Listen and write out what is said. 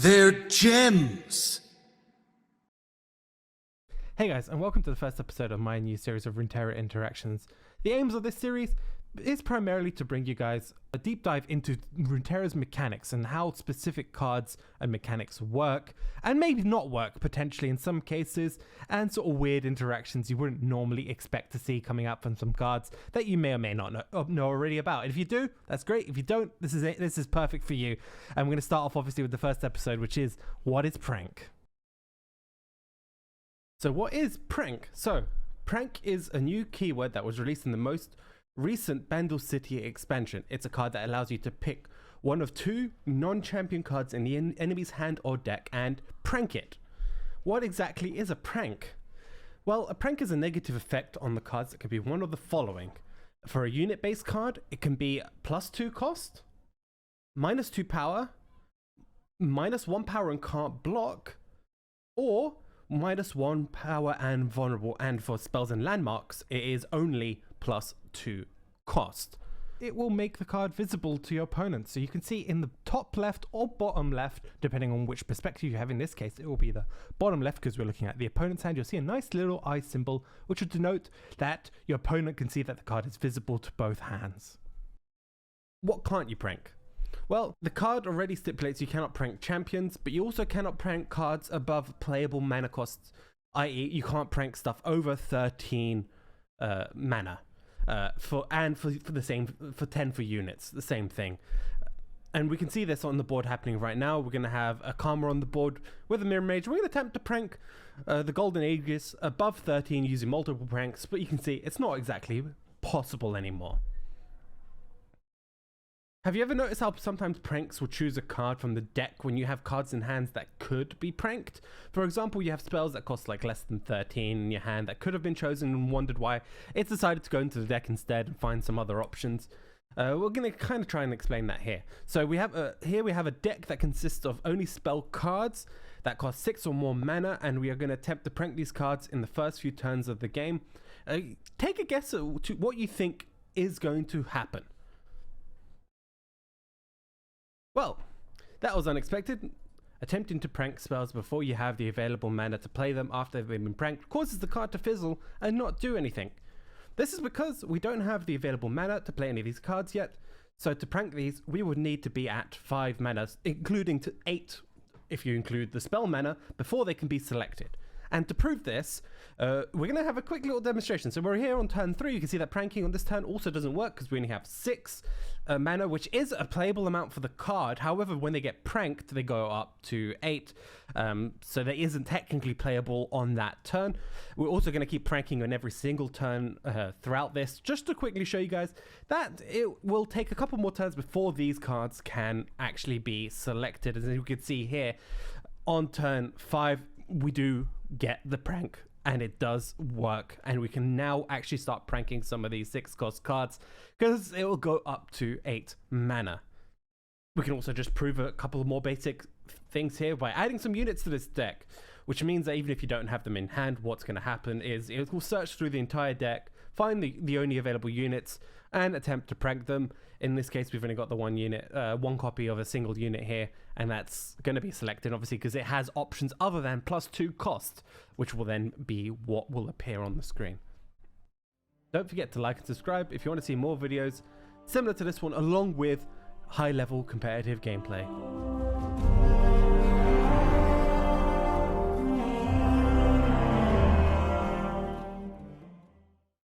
They're gems! Hey guys, and welcome to the first episode of my new series of Runeterra Interactions. The aims of this series is primarily to bring you guys a deep dive into Runeterra's mechanics and how specific cards and mechanics work, and maybe not work potentially in some cases, and sort of weird interactions you wouldn't normally expect to see coming up from some cards that you may or may not know already about. And if you do, that's great. If you don't, this is it. This is perfect for you. And we're going to start off obviously with the first episode, which is what is prank? So what is prank? So prank is a new keyword that was released in the most recent Bandle City expansion. It's a card that allows you to pick one of two non-champion cards in the enemy's hand or deck and prank it. What exactly is a prank? Well, a prank is a negative effect on the cards that can be one of the following. For a unit-based card, it can be +2 cost, -2 power, -1 power and can't block, or -1 power and vulnerable, and for spells and landmarks it is only +2 cost. It will make the card visible to your opponent, so you can see in the top left or bottom left, depending on which perspective you have. In this case it will be the bottom left because we're looking at the opponent's hand. You'll see a nice little eye symbol which will denote that your opponent can see that the card is visible to both hands. What can't you prank? Well, the card already stipulates you cannot prank champions, but you also cannot prank cards above playable mana costs, i.e. you can't prank stuff over 13 mana. For the same, for 10 for units, the same thing. And we can see this on the board happening right now. We're going to have a Karma on the board with a Mirror Mage. We're going to attempt to prank the Golden Aegis above 13 using multiple pranks, but you can see it's not exactly possible anymore. Have you ever noticed how sometimes pranks will choose a card from the deck when you have cards in hands that could be pranked? For example, you have spells that cost like less than 13 in your hand that could have been chosen and wondered why it's decided to go into the deck instead and find some other options. We're going to kind of try and explain that here. So we have here we have a deck that consists of only spell cards that cost 6 or more mana, and we are going to attempt to prank these cards in the first few turns of the game. Take a guess at what you think is going to happen. Well, that was unexpected. Attempting to prank spells before you have the available mana to play them after they've been pranked causes the card to fizzle and not do anything. This is because we don't have the available mana to play any of these cards yet, so to prank these we would need to be at 5 mana, including to 8 if you include the spell mana, before they can be selected. And to prove this, we're going to have a quick little demonstration. So we're here on turn 3. You can see that pranking on this turn also doesn't work because we only have 6 mana, which is a playable amount for the card. However, when they get pranked, they go up to 8. So there isn't technically playable on that turn. We're also going to keep pranking on every single turn throughout this, just to quickly show you guys that it will take a couple more turns before these cards can actually be selected. As you can see here, on turn 5, we do get the prank and it does work, and we can now actually start pranking some of these 6 cost cards because it will go up to 8 mana. We can also just prove a couple of more basic things here by adding some units to this deck, which means that even if you don't have them in hand, what's going to happen is it will search through the entire deck, find the only available units and attempt to prank them. In this case, we've only got the one copy of a single unit here, and that's going to be selected obviously because it has options other than +2 cost, which will then be what will appear on the screen. Don't forget to like and subscribe if you want to see more videos similar to this one, along with high level competitive gameplay.